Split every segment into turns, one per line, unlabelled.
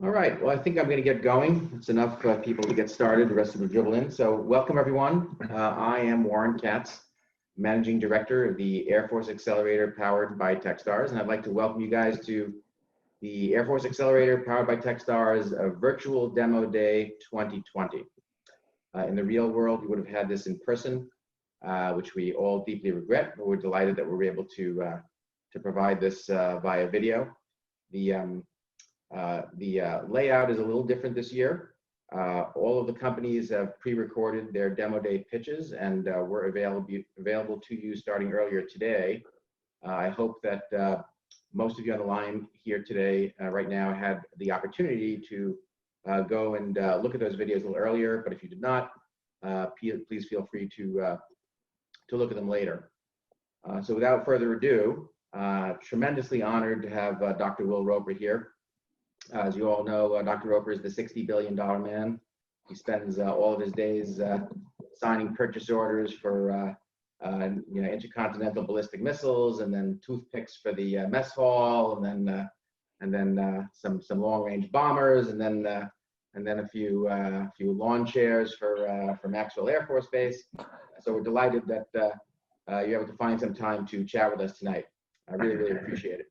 All right, well, I think I'm going to get going. It's enough people to get started. The rest of them dribble in. So welcome, everyone. I am Warren Katz, Managing Director of the Air Force Accelerator powered by Techstars. And I'd like to welcome you guys to the Air Force Accelerator powered by Techstars Virtual Demo Day 2020. In the real world, we would have had this in person, which we all deeply regret, but we're delighted that we're able to provide this via video. The layout is a little different this year. All of the companies have pre-recorded their demo day pitches and were available to you starting earlier today. I hope that most of you on the line here today, right now, had the opportunity to go and look at those videos a little earlier, but if you did not, please feel free to look at them later. So without further ado, tremendously honored to have Dr. Will Roper here. As you all know, Dr. Roper is the $60 billion man. He spends all of his days signing purchase orders for intercontinental ballistic missiles, and then toothpicks for the mess hall, and then some long-range bombers, and then a few lawn chairs for Maxwell Air Force Base. So we're delighted that you're able to find some time to chat with us tonight. I really appreciate it.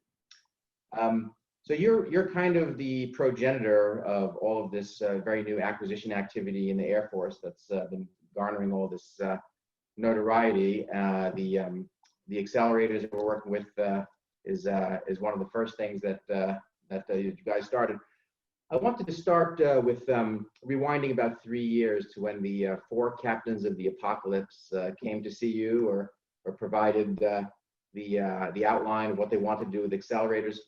So you're kind of the progenitor of all of this very new acquisition activity in the Air Force that's been garnering all this notoriety. The accelerators that we're working with is one of the first things that you guys started. I wanted to start with rewinding about 3 years to when the 4 captains of the apocalypse came to see you or provided the outline of what they wanted to do with accelerators.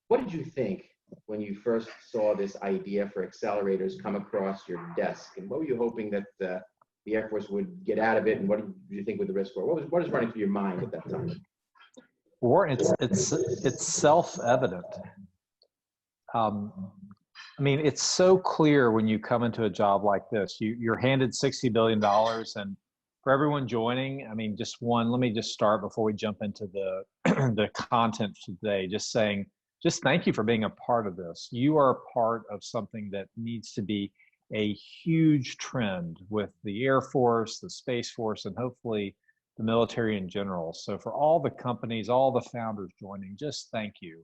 What did you think when you first saw this idea for accelerators come across your desk, and what were you hoping that the Air Force would get out of it, and what did you think would the risk were? What was running through your mind at that time?
Warren, it's self-evident. I mean, it's so clear when you come into a job like this. You're handed $60 billion, and for everyone joining, I mean, let me just start before we jump into the the content today, just saying, thank you for being a part of this. You are a part of something that needs to be a huge trend with the Air Force, the Space Force, and hopefully the military in general. So for all the companies, all the founders joining, just thank you.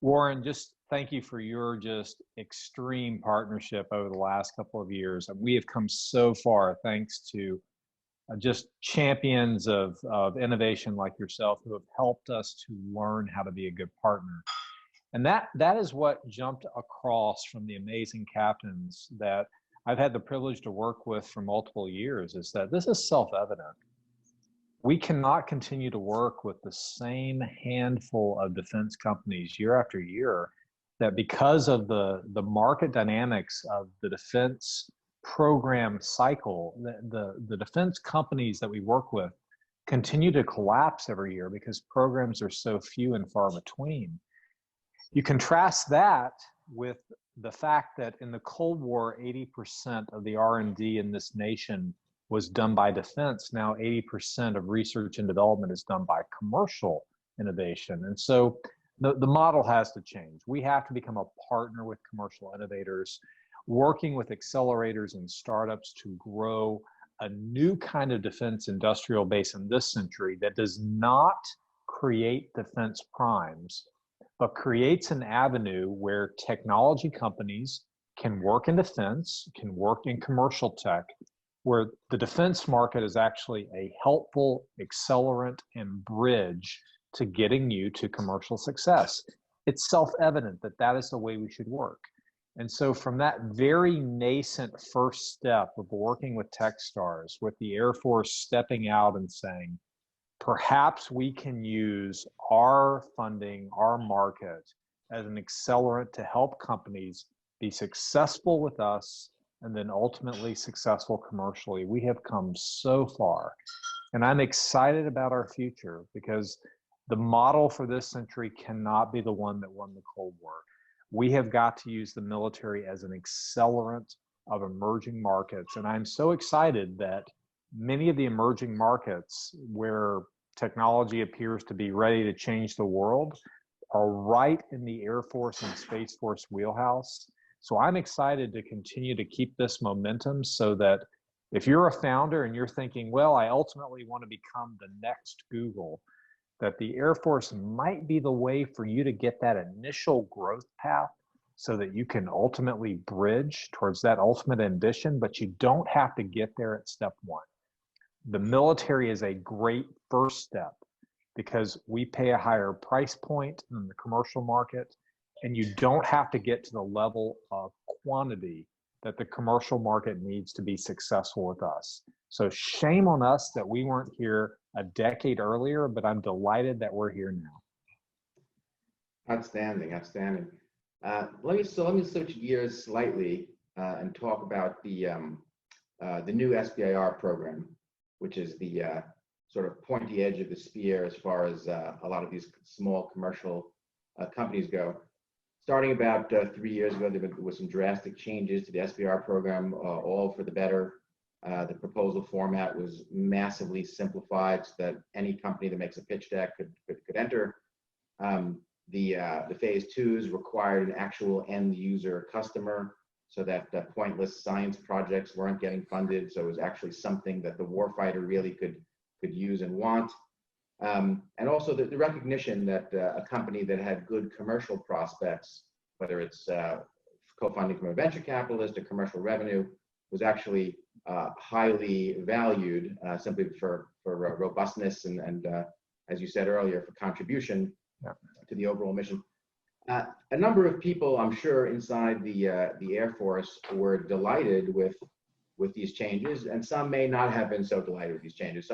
Warren, just thank you for your just extreme partnership over the last couple of years. And we have come so far thanks to just champions of innovation like yourself who have helped us to learn how to be a good partner. And that is what jumped across from the amazing captains that I've had the privilege to work with for multiple years, is that this is self-evident. We cannot continue to work with the same handful of defense companies year after year, that because of the market dynamics of the defense program cycle, the defense companies that we work with continue to collapse every year because programs are so few and far between. You contrast that with the fact that in the Cold War, 80% of the R&D in this nation was done by defense. Now 80% of research and development is done by commercial innovation. And so the model has to change. We have to become a partner with commercial innovators, working with accelerators and startups to grow a new kind of defense industrial base in this century that does not create defense primes, but creates an avenue where technology companies can work in defense, can work in commercial tech, where the defense market is actually a helpful accelerant and bridge to getting you to commercial success. It's self-evident that that is the way we should work. And so from that very nascent first step of working with Techstars, with the Air Force stepping out and saying, perhaps we can use our funding, our market, as an accelerant to help companies be successful with us and then ultimately successful commercially. We have come so far. And I'm excited about our future because the model for this century cannot be the one that won the Cold War. We have got to use the military as an accelerant of emerging markets. And I'm so excited that many of the emerging markets where technology appears to be ready to change the world are right in the Air Force and Space Force wheelhouse. So I'm excited to continue to keep this momentum so that if you're a founder and you're thinking, well, I ultimately want to become the next Google, that the Air Force might be the way for you to get that initial growth path so that you can ultimately bridge towards that ultimate ambition, but you don't have to get there at step one. The military is a great first step because we pay a higher price point than the commercial market, and you don't have to get to the level of quantity that the commercial market needs to be successful with us. So shame on us that we weren't here a decade earlier, but I'm delighted that we're here now.
Outstanding, outstanding. Let me switch gears slightly and talk about the new SBIR program, which is the sort of pointy edge of the spear as far as a lot of these small commercial companies go. Starting about 3 years ago, there was some drastic changes to the SBIR program, all for the better. The proposal format was massively simplified so that any company that makes a pitch deck could enter. The phase twos required an actual end user customer so that pointless science projects weren't getting funded. So it was actually something that the warfighter really could use and want. And also the recognition that a company that had good commercial prospects, whether it's co-funding from a venture capitalist or commercial revenue, was actually highly valued simply for robustness and as you said earlier, for contribution to the overall mission. A number of people, I'm sure, inside the Air Force were delighted with these changes, and some may not have been so delighted with these changes.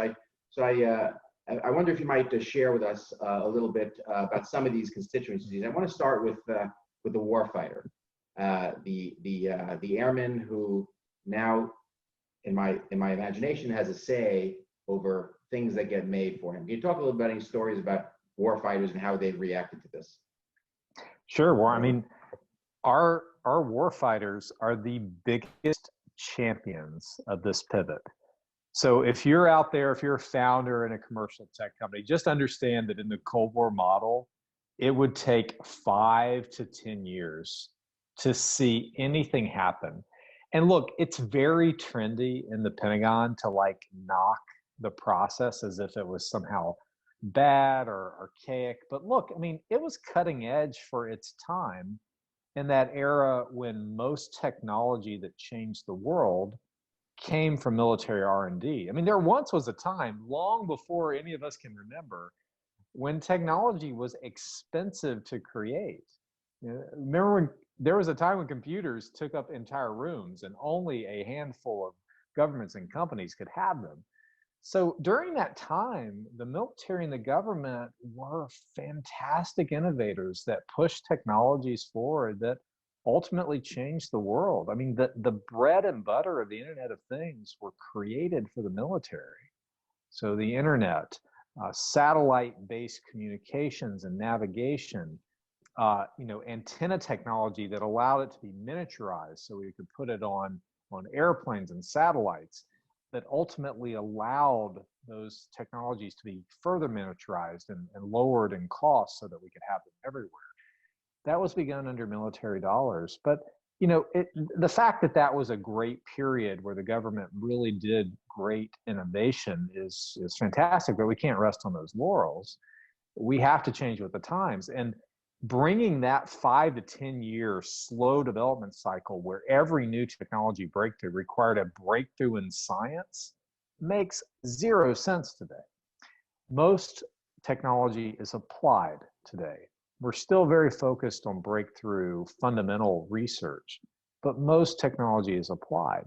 So I wonder if you might share with us a little bit about some of these constituencies. I want to start with the warfighter, the airman who now, in my imagination, has a say over things that get made for him. Can you talk a little about any stories about warfighters and how they've reacted to this?
Sure. Well, I mean, our warfighters are the biggest champions of this pivot. So if you're out there, if you're a founder in a commercial tech company, just understand that in the Cold War model, it would take 5 to 10 years to see anything happen. And look, it's very trendy in the Pentagon to like knock the process as if it was somehow bad or archaic. But look, I mean, it was cutting edge for its time in that era when most technology that changed the world came from military R&D. I mean, there once was a time, long before any of us can remember, when technology was expensive to create. You know, remember when there was a time when computers took up entire rooms and only a handful of governments and companies could have them. So during that time, the military and the government were fantastic innovators that pushed technologies forward that ultimately changed the world. I mean, the bread and butter of the Internet of Things were created for the military. So the Internet, satellite-based communications and navigation, antenna technology that allowed it to be miniaturized so we could put it on airplanes and satellites, that ultimately allowed those technologies to be further miniaturized and lowered in cost so that we could have them everywhere. That was begun under military dollars. But the fact that that was a great period where the government really did great innovation is fantastic, but we can't rest on those laurels. We have to change with the times. And bringing that 5 to 10 year slow development cycle where every new technology breakthrough required a breakthrough in science makes zero sense today. Most technology is applied today. We're still very focused on breakthrough fundamental research, but most technology is applied.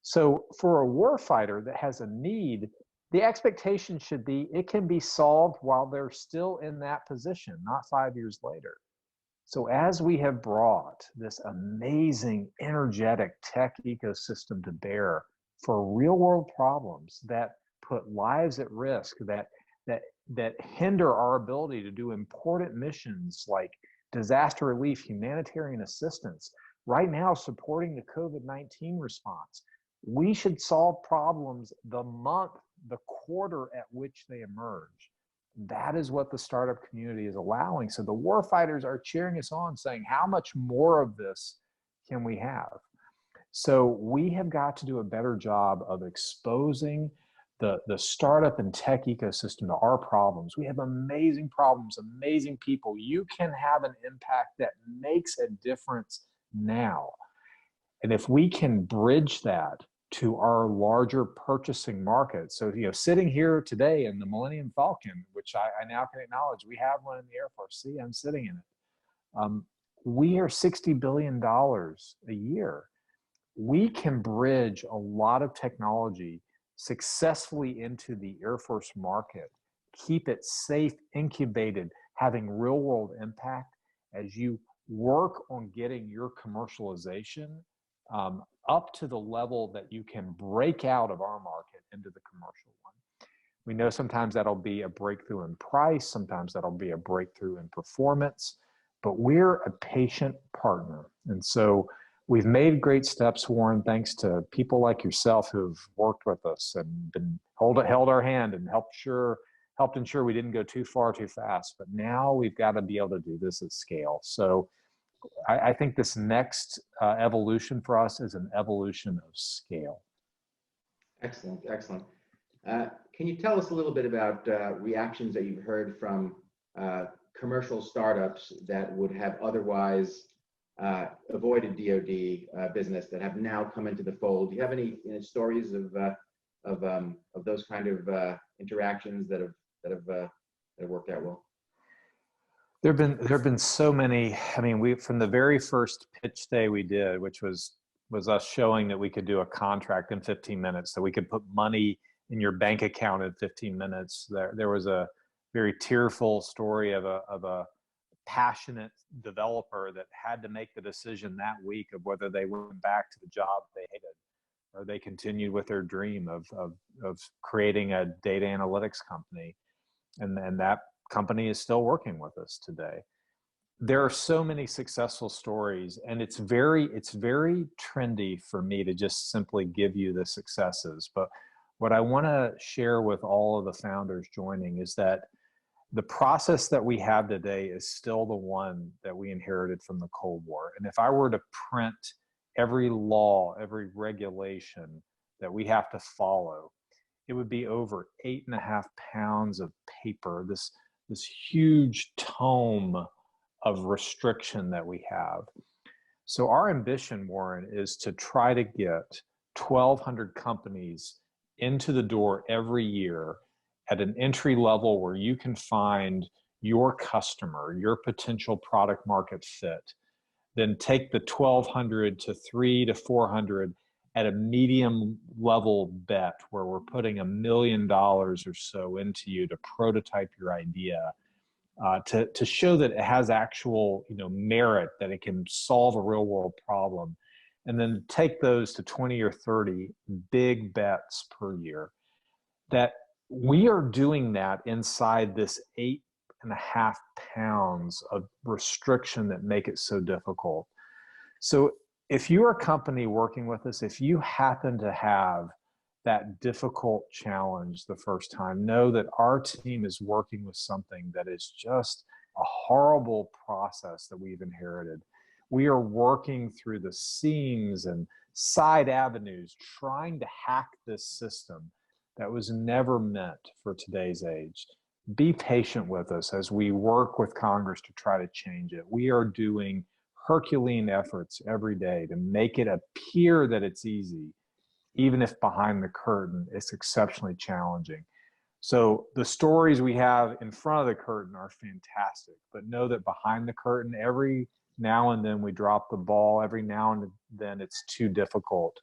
So for a warfighter that has a need, the expectation should be it can be solved while they're still in that position, not 5 years later. So as we have brought this amazing, energetic tech ecosystem to bear for real world problems that put lives at risk, that hinder our ability to do important missions like disaster relief, humanitarian assistance, right now supporting the COVID-19 response, we should solve problems the month, the quarter at which they emerge. that is what the startup community is allowing. So the warfighters are cheering us on, saying, how much more of this can we have? So we have got to do a better job of exposing the startup and tech ecosystem to our problems. We have amazing problems, amazing people. You can have an impact that makes a difference now. And if we can bridge that to our larger purchasing market. So, sitting here today in the Millennium Falcon, which I now can acknowledge, we have one in the Air Force. See, I'm sitting in it. We are $60 billion a year. We can bridge a lot of technology successfully into the Air Force market, keep it safe, incubated, having real world impact as you work on getting your commercialization up to the level that you can break out of our market into the commercial one. We know sometimes that'll be a breakthrough in price, sometimes that'll be a breakthrough in performance, but we're a patient partner. And so we've made great steps, Warren, thanks to people like yourself who've worked with us and been held our hand and helped ensure we didn't go too far too fast. But now we've got to be able to do this at scale. So I think this next evolution for us is an evolution of scale.
Excellent, excellent. Can you tell us a little bit about reactions that you've heard from commercial startups that would have otherwise avoided DoD business that have now come into the fold? Do you have any stories of those kind of interactions that have worked out well?
There've been so many. I mean, we, from the very first pitch day we did, which was us showing that we could do a contract in 15 minutes, that we could put money in your bank account in 15 minutes. There was a very tearful story of a passionate developer that had to make the decision that week of whether they went back to the job they hated or they continued with their dream of creating a data analytics company. And that company is still working with us today. There are so many successful stories, and it's very trendy for me to just simply give you the successes. But what I want to share with all of the founders joining is that the process that we have today is still the one that we inherited from the Cold War. And if I were to print every law, every regulation that we have to follow, it would be over 8.5 pounds of paper, this huge tome of restriction that we have. So our ambition, Warren, is to try to get 1,200 companies into the door every year at an entry level where you can find your customer, your potential product market fit, then take the 1,200 to 300 to 400 at a medium level bet where we're putting $1 million or so into you to prototype your idea, to show that it has actual merit, that it can solve a real world problem, and then take those to 20 or 30 big bets per year. That we are doing that inside this 8.5 pounds of restriction that make it so difficult. So if you're a company working with us, if you happen to have that difficult challenge the first time, know that our team is working with something that is just a horrible process that we've inherited. We are working through the seams and side avenues, trying to hack this system that was never meant for today's age. Be patient with us as we work with Congress to try to change it. We are doing Herculean efforts every day to make it appear that it's easy, even if behind the curtain it's exceptionally challenging. So the stories we have in front of the curtain are fantastic, but know that behind the curtain, every now and then we drop the ball, every now and then it's too difficult.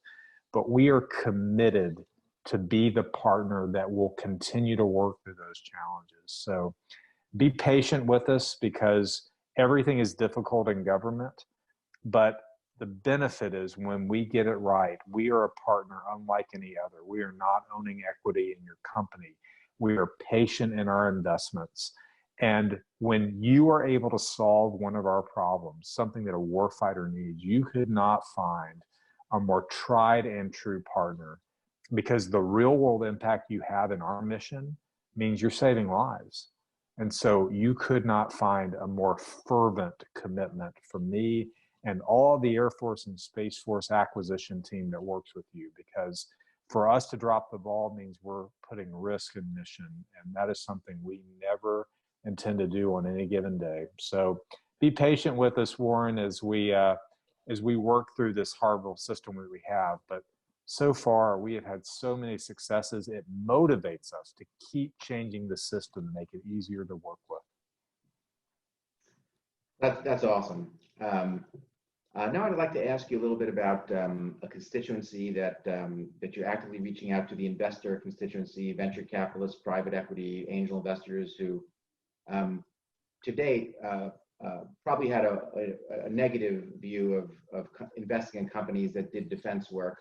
But we are committed to be the partner that will continue to work through those challenges. So be patient with us, because everything is difficult in government, but the benefit is when we get it right, we are a partner unlike any other. We are not owning equity in your company. We are patient in our investments. And when you are able to solve one of our problems, something that a warfighter needs, you could not find a more tried and true partner, because the real world impact you have in our mission means you're saving lives. And so you could not find a more fervent commitment from me and all the Air Force and Space Force acquisition team that works with you, because for us to drop the ball means we're putting risk in mission, and that is something we never intend to do on any given day. So be patient with us, Warren, as we work through this horrible system that we have. But so far, we have had so many successes. It motivates us to keep changing the system to make it easier to work with.
That's awesome. Now I'd like to ask you a little bit about a constituency that you're actively reaching out to, the investor constituency, venture capitalists, private equity, angel investors who to date probably had a negative view of investing in companies that did defense work,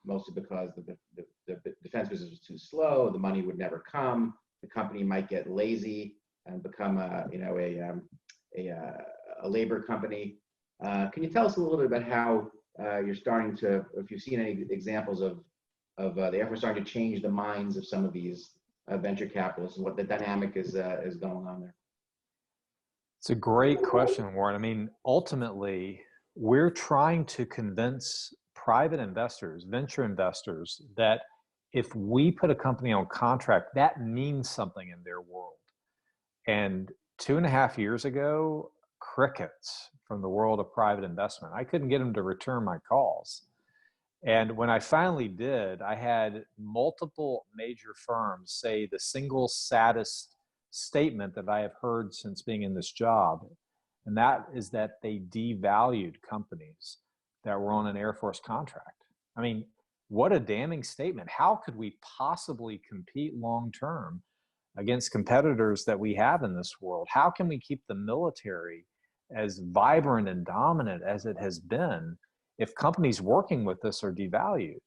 mostly because the defense business was too slow, the money would never come, the company might get lazy and become a labor company. Can you tell us a little bit about how you're starting to, if you've seen any examples of the Air Force starting to change the minds of some of these venture capitalists and what the dynamic is going on there?
It's a great question, Warren. I mean, ultimately, we're trying to convince private investors, venture investors, that if we put a company on contract, that means something in their world. And 2.5 years ago, crickets from the world of private investment. I couldn't get them to return my calls. And when I finally did, I had multiple major firms say the single saddest statement that I have heard since being in this job. And that is that they devalued companies that were on an Air Force contract. I mean, what a damning statement. How could we possibly compete long-term against competitors that we have in this world? How can we keep the military as vibrant and dominant as it has been if companies working with us are devalued?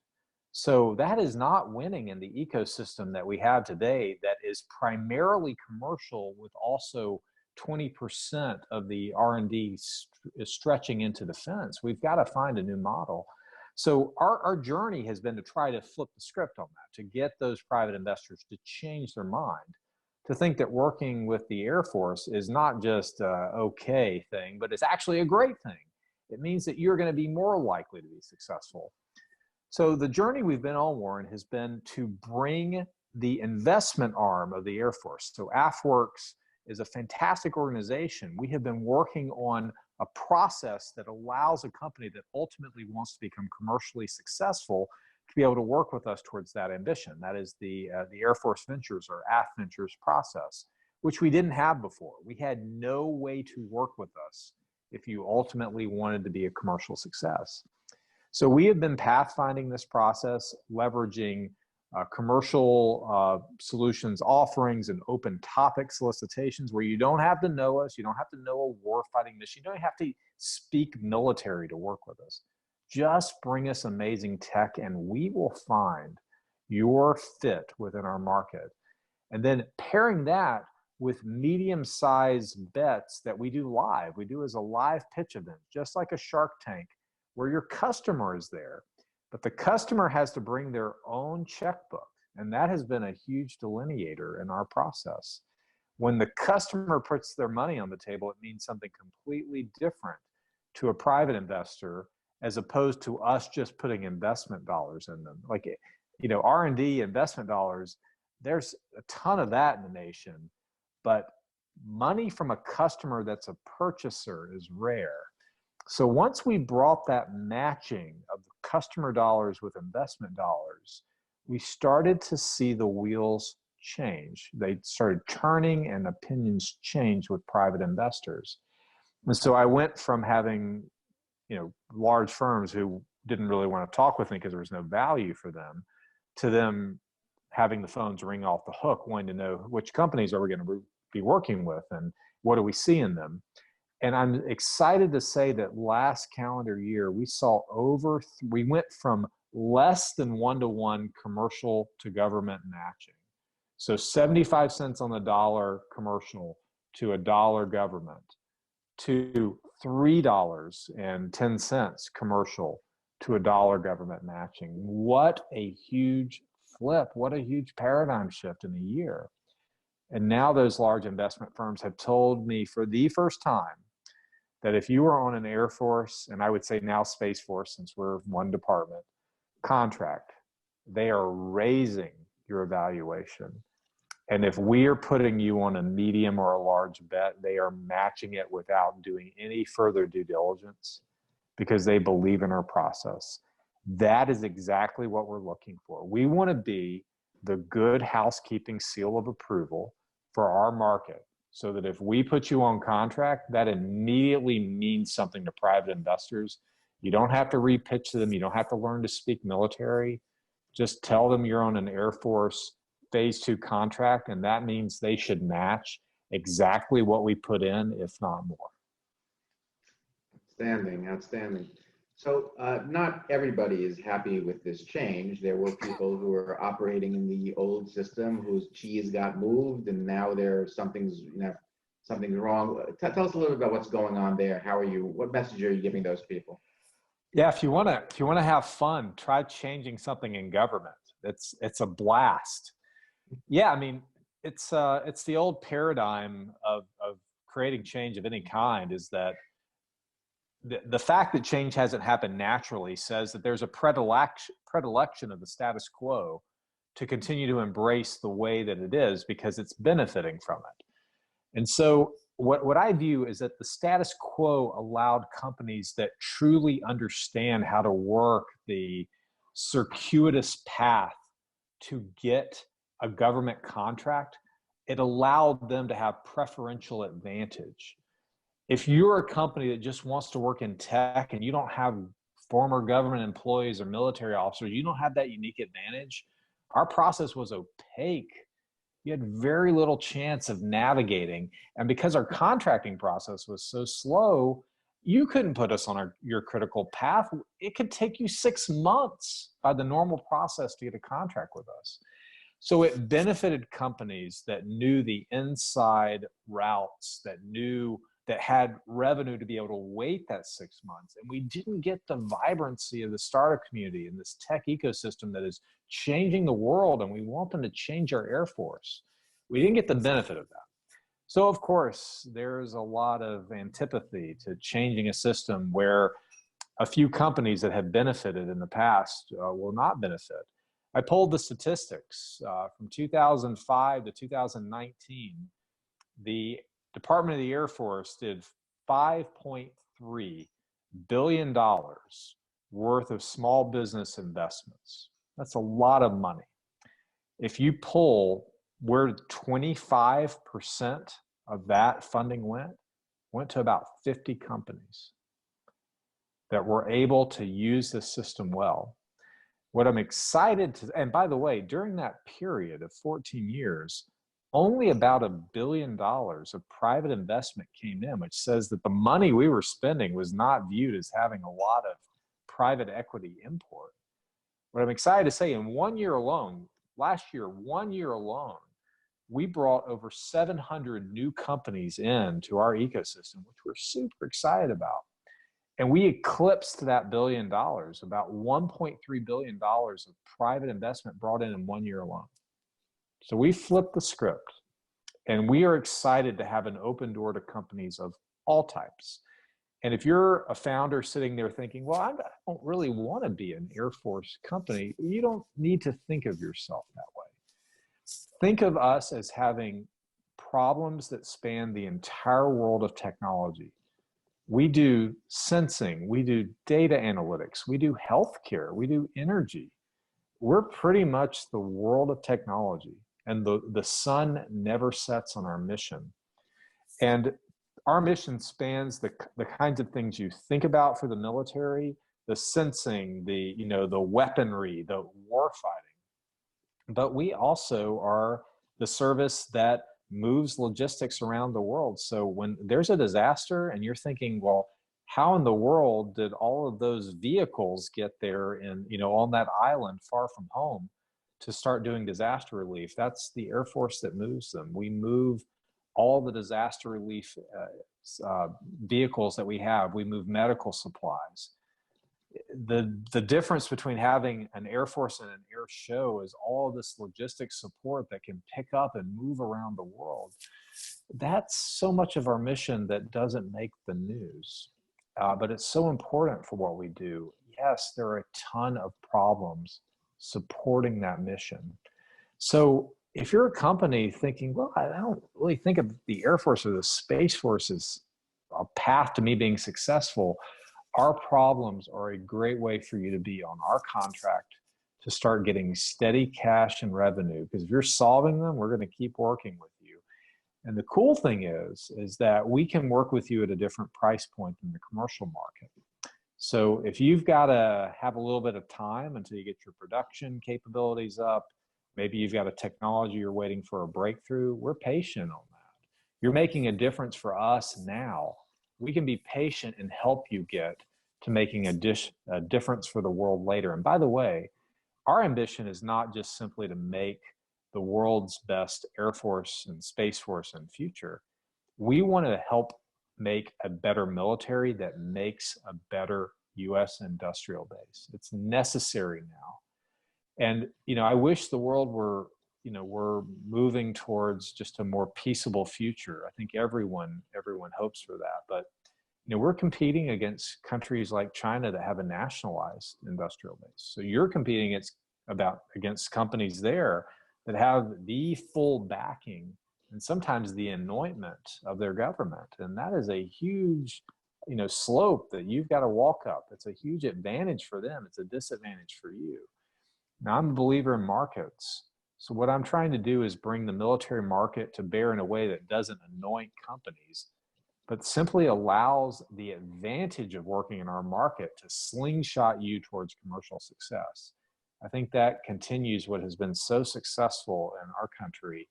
So that is not winning in the ecosystem that we have today that is primarily commercial, with also 20% of the R&D is stretching into defense. We've got to find a new model. So our journey has been to try to flip the script on that, to get those private investors to change their mind, to think that working with the Air Force is not just an okay thing, but it's actually a great thing. It means that you're going to be more likely to be successful. So the journey we've been on, Warren, has been to bring the investment arm of the Air Force. So AFWorks is a fantastic organization. We have been working on a process that allows a company that ultimately wants to become commercially successful to be able to work with us towards that ambition. That is the Air Force Ventures, or AF Ventures process, which we didn't have before. We had no way to work with us if you ultimately wanted to be a commercial success. So we have been pathfinding this process, leveraging commercial solutions offerings and open topic solicitations where you don't have to know us, you don't have to know a warfighting mission, you don't have to speak military to work with us. Just bring us amazing tech and we will find your fit within our market. And then pairing that with medium-sized bets that we do live. We do as a live pitch event, just like a Shark Tank, where your customer is there, but the customer has to bring their own checkbook. And that has been a huge delineator in our process. When the customer puts their money on the table, it means something completely different to a private investor, as opposed to us just putting investment dollars in them. Like, you know, R&D investment dollars, there's a ton of that in the nation, but money from a customer that's a purchaser is rare. So once we brought that matching of the customer dollars with investment dollars, we started to see the wheels change. They started turning and opinions changed with private investors. And so I went from having, you know, large firms who didn't really want to talk with me because there was no value for them, to them having the phones ring off the hook, wanting to know which companies are we going to be working with and what do we see in them. And I'm excited to say that last calendar year, we went from less than 1-to-1 commercial to government matching. So 75 cents on the dollar commercial to $1 government, to $3.10 commercial to $1 government matching. What a huge flip. What a huge paradigm shift in a year. And now those large investment firms have told me for the first time that if you are on an Air Force, and I would say now Space Force, since we're one department, contract, they are raising your evaluation. And if we are putting you on a medium or a large bet, they are matching it without doing any further due diligence because they believe in our process. That is exactly what we're looking for. We want to be the good housekeeping seal of approval for our market so that if we put you on contract, that immediately means something to private investors. You don't have to repitch them. You don't have to learn to speak military. Just tell them you're on an Air Force phase 2 contract, and that means they should match exactly what we put in, if not more.
Outstanding, outstanding. So not everybody is happy with this change. There were people who were operating in the old system whose cheese got moved, and now something's wrong. Tell us a little bit about what's going on there. How are you? What message are you giving those people?
Yeah, if you want to have fun, try changing something in government. It's a blast. Yeah, I mean, it's the old paradigm of creating change of any kind is that the fact that change hasn't happened naturally says that there's a predilection of the status quo to continue to embrace the way that it is because it's benefiting from it. And so what I view is that the status quo allowed companies that truly understand how to work the circuitous path to get a government contract. It allowed them to have preferential advantage. If you're a company that just wants to work in tech and you don't have former government employees or military officers, you don't have that unique advantage. Our process was opaque. You had very little chance of navigating. And because our contracting process was so slow, you couldn't put us on your critical path. It could take you 6 months by the normal process to get a contract with us. So it benefited companies that knew the inside routes, that had revenue to be able to wait that 6 months. And we didn't get the vibrancy of the startup community and this tech ecosystem that is changing the world, and we want them to change our Air Force. We didn't get the benefit of that. So of course, there's a lot of antipathy to changing a system where a few companies that have benefited in the past will not benefit. I pulled the statistics from 2005 to 2019. The Department of the Air Force did $5.3 billion worth of small business investments. That's a lot of money. If you pull where 25% of that funding went to about 50 companies that were able to use the system well. What I'm excited to, and by the way, during that period of 14 years, only about $1 billion of private investment came in, which says that the money we were spending was not viewed as having a lot of private equity import. What I'm excited to say, in 1 year alone, last year, 1 year alone, we brought over 700 new companies into our ecosystem, which we're super excited about. And we eclipsed that $1 billion, about $1.3 billion of private investment brought in 1 year alone. So we flipped the script, and we are excited to have an open door to companies of all types. And if you're a founder sitting there thinking, well, I don't really want to be an Air Force company, you don't need to think of yourself that way. Think of us as having problems that span the entire world of technology. We do sensing, we do data analytics, we do healthcare, we do energy. We're pretty much the world of technology, and the sun never sets on our mission. And our mission spans the kinds of things you think about for the military, the sensing, the weaponry, the warfighting. But we also are the service that moves logistics around the world. So when there's a disaster and you're thinking, well, how in the world did all of those vehicles get there on that island far from home to start doing disaster relief? That's the Air Force that moves them. We move all the disaster relief vehicles that we have. We move medical supplies. the difference between having an Air Force and an air show is all this logistics support that can pick up and move around the world. That's so much of our mission that doesn't make the news, but it's so important for what we do. Yes, there are a ton of problems supporting that mission. So if you're a company thinking, well, I don't really think of the Air Force or the Space Force as a path to me being successful, our problems are a great way for you to be on our contract to start getting steady cash and revenue. Because if you're solving them, we're going to keep working with you. And the cool thing is that we can work with you at a different price point than the commercial market. So if you've got to have a little bit of time until you get your production capabilities up, maybe you've got a technology you're waiting for a breakthrough, we're patient on that. You're making a difference for us now. We can be patient and help you get to making a difference for the world later. And by the way, our ambition is not just simply to make the world's best Air Force and Space Force in the future. We want to help make a better military that makes a better U.S. industrial base. It's necessary now. And, I wish the world were, we're moving towards just a more peaceable future. I think everyone hopes for that. But, we're competing against countries like China that have a nationalized industrial base. So you're competing against companies there that have the full backing and sometimes the anointment of their government. And that is a huge, slope that you've got to walk up. It's a huge advantage for them. It's a disadvantage for you. Now, I'm a believer in markets. So what I'm trying to do is bring the military market to bear in a way that doesn't anoint companies, but simply allows the advantage of working in our market to slingshot you towards commercial success. I think that continues what has been so successful in our country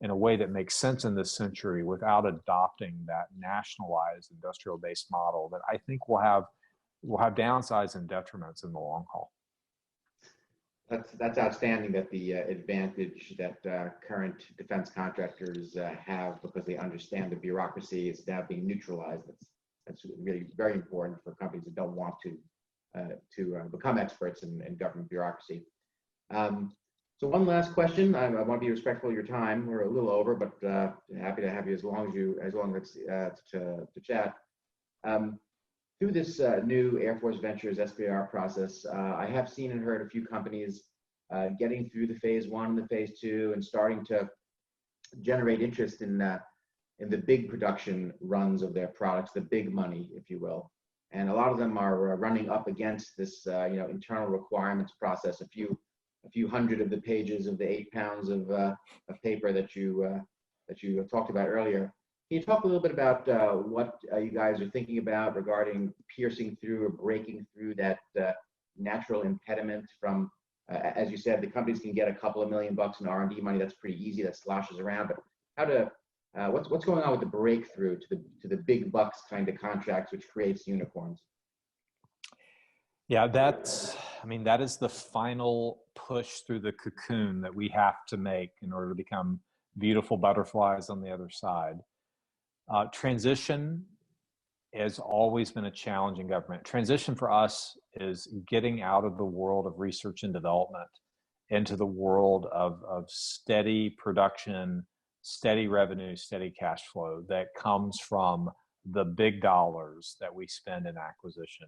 in a way that makes sense in this century without adopting that nationalized industrial-based model that I think will have downsides and detriments in the long haul.
That's outstanding, that the advantage that current defense contractors have because they understand the bureaucracy is now being neutralized. That's really very important for companies that don't want to become experts in government bureaucracy. So one last question. I want to be respectful of your time. We're a little over, but happy to have you as long as to chat. Through this new Air Force Ventures SBIR process, I have seen and heard a few companies getting through the phase 1 and the phase 2 and starting to generate interest in the big production runs of their products, the big money, if you will. And a lot of them are running up against this, internal requirements process. A few hundred of the pages of the 8 pounds of paper that you talked about earlier. Can you talk a little bit about what you guys are thinking about regarding piercing through or breaking through that natural impediment from, as you said, the companies can get a couple of $1 million in R&D money. That's pretty easy. That sloshes around. But what's going on with the breakthrough to the big bucks kind of contracts, which creates unicorns?
Yeah, that is the final push through the cocoon that we have to make in order to become beautiful butterflies on the other side. Transition has always been a challenge in government. Transition for us is getting out of the world of research and development into the world of steady production, steady revenue, steady cash flow that comes from the big dollars that we spend in acquisition.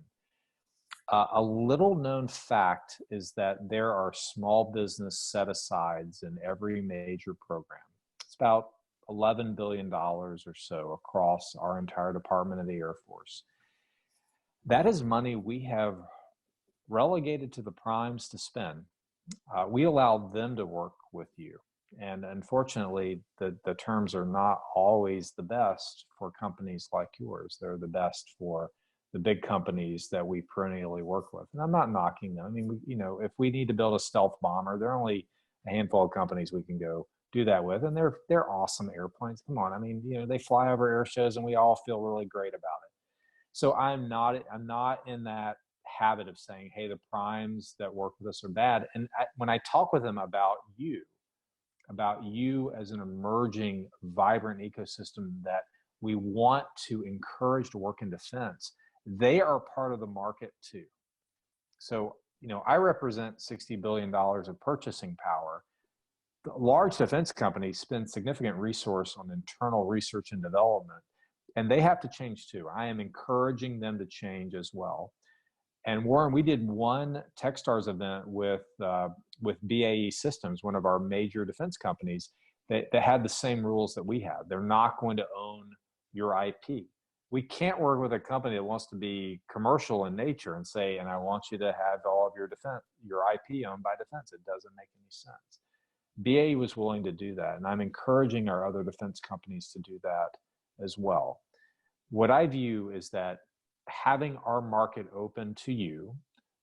A little known fact is that there are small business set-asides in every major program. It's about $11 billion or so across our entire Department of the Air Force. That is money we have relegated to the primes to spend. We allow them to work with you. And unfortunately, the terms are not always the best for companies like yours. They're the best for the big companies that we perennially work with. And I'm not knocking them. I mean, if we need to build a stealth bomber, there are only a handful of companies we can go do that with, and they're awesome airplanes. Come on, I mean, they fly over air shows, and we all feel really great about it. So I'm not in that habit of saying, hey, the primes that work with us are bad. And when I talk with them about you as an emerging, vibrant ecosystem that we want to encourage to work in defense, they are part of the market too. So, I represent $60 billion of purchasing power. The large defense companies spend significant resource on internal research and development, and they have to change too. I am encouraging them to change as well. And Warren, we did one Techstars event with BAE Systems, one of our major defense companies, that had the same rules that we have. They're not going to own your IP. We can't work with a company that wants to be commercial in nature and say, and I want you to have all of your IP owned by defense. It doesn't make any sense. BAE was willing to do that, and I'm encouraging our other defense companies to do that as well. What I view is that having our market open to you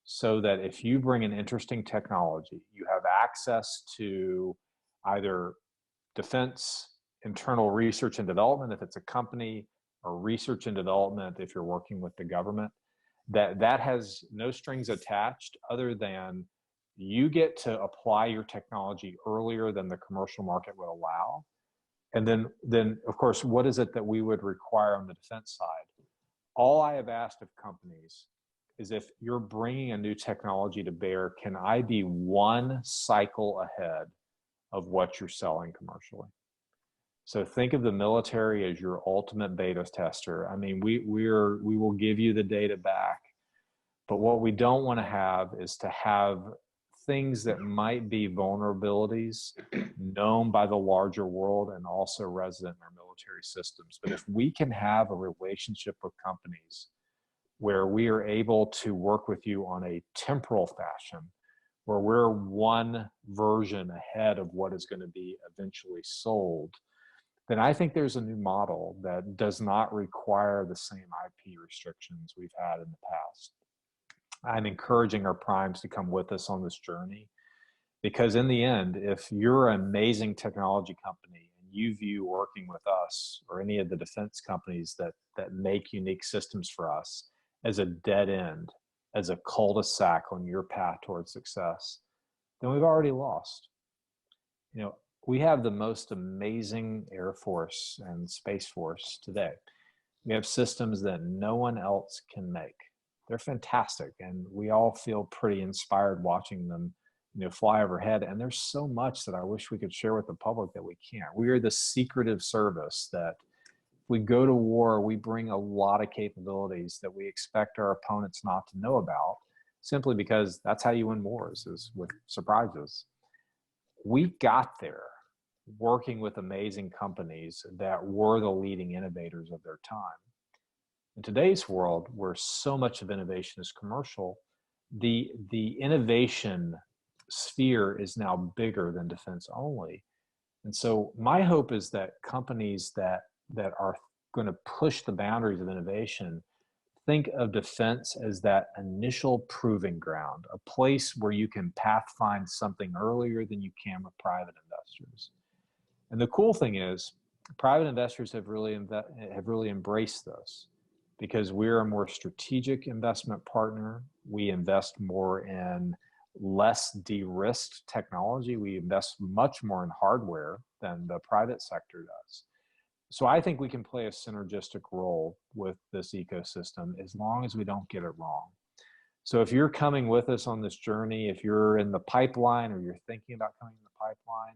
so that if you bring an interesting technology, you have access to either defense internal research and development, if it's a company, or research and development if you're working with the government, that has no strings attached other than you get to apply your technology earlier than the commercial market would allow. And then of course, what is it that we would require on the defense side? All I have asked of companies is, if you're bringing a new technology to bear, can I be one cycle ahead of what you're selling commercially? So think of the military as your ultimate beta tester. I mean, we will give you the data back, but what we don't want to have is to have things that might be vulnerabilities known by the larger world and also resident in our military systems. But if we can have a relationship with companies where we are able to work with you on a temporal fashion, where we're one version ahead of what is going to be eventually sold, then I think there's a new model that does not require the same IP restrictions we've had in the past. I'm encouraging our primes to come with us on this journey, because in the end, if you're an amazing technology company and you view working with us or any of the defense companies that make unique systems for us as a dead end, as a cul-de-sac on your path towards success, then we've already lost. We have the most amazing Air Force and Space Force today. We have systems that no one else can make. They're fantastic, and we all feel pretty inspired watching them, fly overhead. And there's so much that I wish we could share with the public that we can't. We are the secretive service that if we go to war, we bring a lot of capabilities that we expect our opponents not to know about, simply because that's how you win wars, is with surprises. We got there working with amazing companies that were the leading innovators of their time. In today's world, where so much of innovation is commercial, the innovation sphere is now bigger than defense only. And so my hope is that companies that are going to push the boundaries of innovation think of defense as that initial proving ground, a place where you can pathfind something earlier than you can with private investors. And the cool thing is, private investors have really embraced this, because we're a more strategic investment partner. We invest more in less de-risked technology. We invest much more in hardware than the private sector does. So I think we can play a synergistic role with this ecosystem as long as we don't get it wrong. So if you're coming with us on this journey, if you're in the pipeline or you're thinking about coming in the pipeline,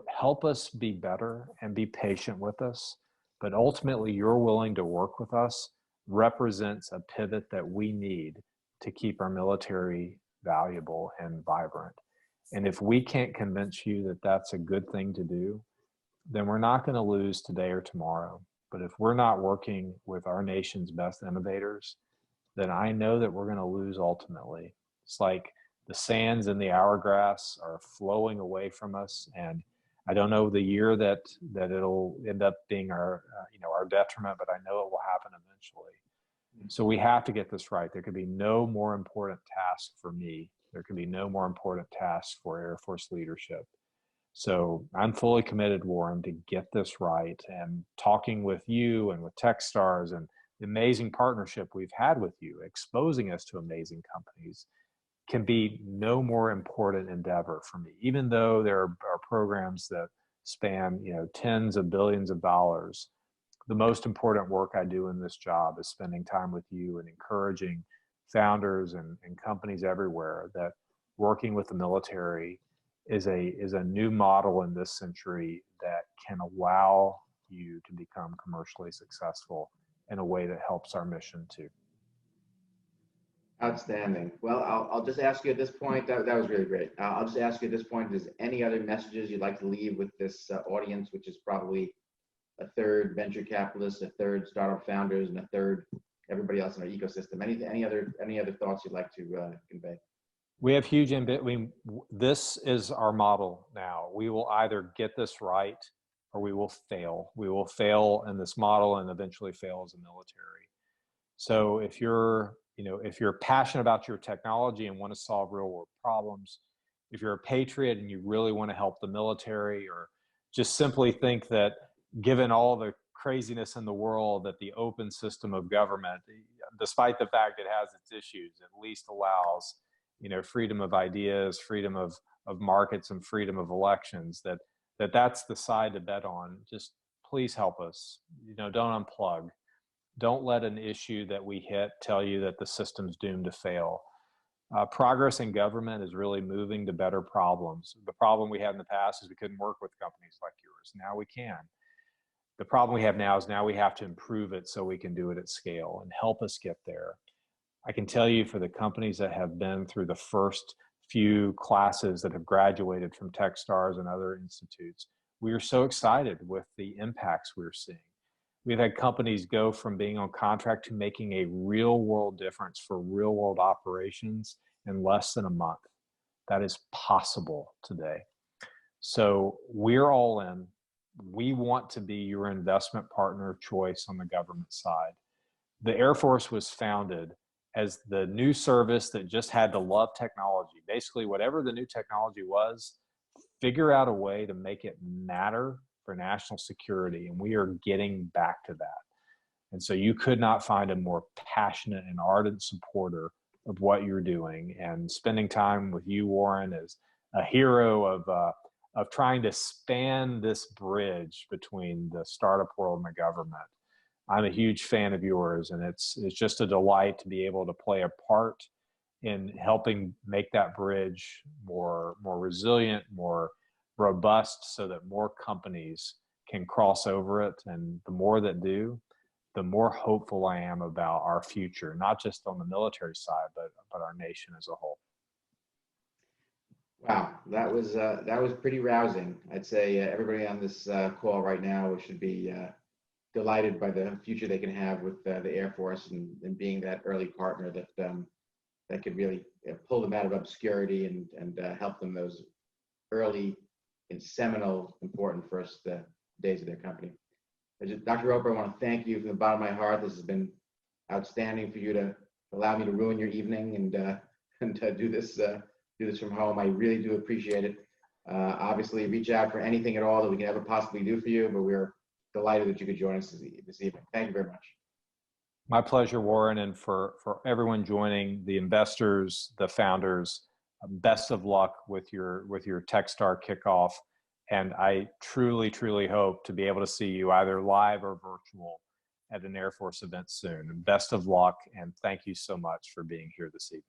help us be better and be patient with us. But ultimately, you're willing to work with us represents a pivot that we need to keep our military valuable and vibrant. And if we can't convince you that that's a good thing to do, then we're not going to lose today or tomorrow. But if we're not working with our nation's best innovators, then I know that we're going to lose ultimately. It's like the sands in the hourglass are flowing away from us, and I don't know the year that it'll end up being our detriment, but I know it will happen eventually. So we have to get this right. There could be no more important task for me. There could be no more important task for Air Force leadership. So I'm fully committed, Warren, to get this right. And talking with you and with Techstars and the amazing partnership we've had with you, exposing us to amazing companies, can be no more important endeavor for me. Even though there are programs that span, tens of billions of dollars, the most important work I do in this job is spending time with you and encouraging founders and companies everywhere that working with the military is a new model in this century that can allow you to become commercially successful in a way that helps our mission too.
Outstanding. Well, I'll just ask you at this point, that was really great. I'll just ask you at this point, is any other messages you'd like to leave with this audience, which is probably a third venture capitalists, a third startup founders, and a third everybody else in our ecosystem? Any other thoughts you'd like to convey?
We have huge ambition. This is our model now. We will either get this right or we will fail. We will fail in this model and eventually fail as a military. So if you're passionate about your technology and want to solve real world problems, if you're a patriot and you really want to help the military, or just simply think that given all the craziness in the world, that the open system of government, despite the fact it has its issues, at least allows, freedom of ideas, freedom of markets, and freedom of elections, that's the side to bet on. Just please help us. Don't unplug. Don't let an issue that we hit tell you that the system's doomed to fail. Progress in government is really moving to better problems. The problem we had in the past is we couldn't work with companies like yours. Now we can. The problem we have now is now we have to improve it so we can do it at scale, and help us get there. I can tell you, for the companies that have been through the first few classes that have graduated from Techstars and other institutes, we are so excited with the impacts we're seeing. We've had companies go from being on contract to making a real world difference for real world operations in less than a month. That is possible today. So we're all in. We want to be your investment partner of choice on the government side. The Air Force was founded as the new service that just had to love technology. Basically, whatever the new technology was, figure out a way to make it matter for national security, and we are getting back to that. And so you could not find a more passionate and ardent supporter of what you're doing, and spending time with you, Warren, is a hero of trying to span this bridge between the startup world and the government. I'm a huge fan of yours, and it's just a delight to be able to play a part in helping make that bridge more resilient, more robust, so that more companies can cross over it. And the more that do, the more hopeful I am about our future, not just on the military side, but our nation as a whole.
Wow, that was pretty rousing. I'd say everybody on this call right now should be delighted by the future they can have with the Air Force, and being that early partner that could really pull them out of obscurity and help them those early and seminal, important first days of their company. Dr. Roper, I want to thank you from the bottom of my heart. This has been outstanding for you to allow me to ruin your evening and do this from home. I really do appreciate it. Obviously, reach out for anything at all that we can ever possibly do for you, but we're delighted that you could join us this evening. Thank you very much.
My pleasure, Warren, and for everyone joining, the investors, the founders, best of luck with your Techstar kickoff. And I truly, truly hope to be able to see you either live or virtual at an Air Force event soon. And best of luck, and thank you so much for being here this evening.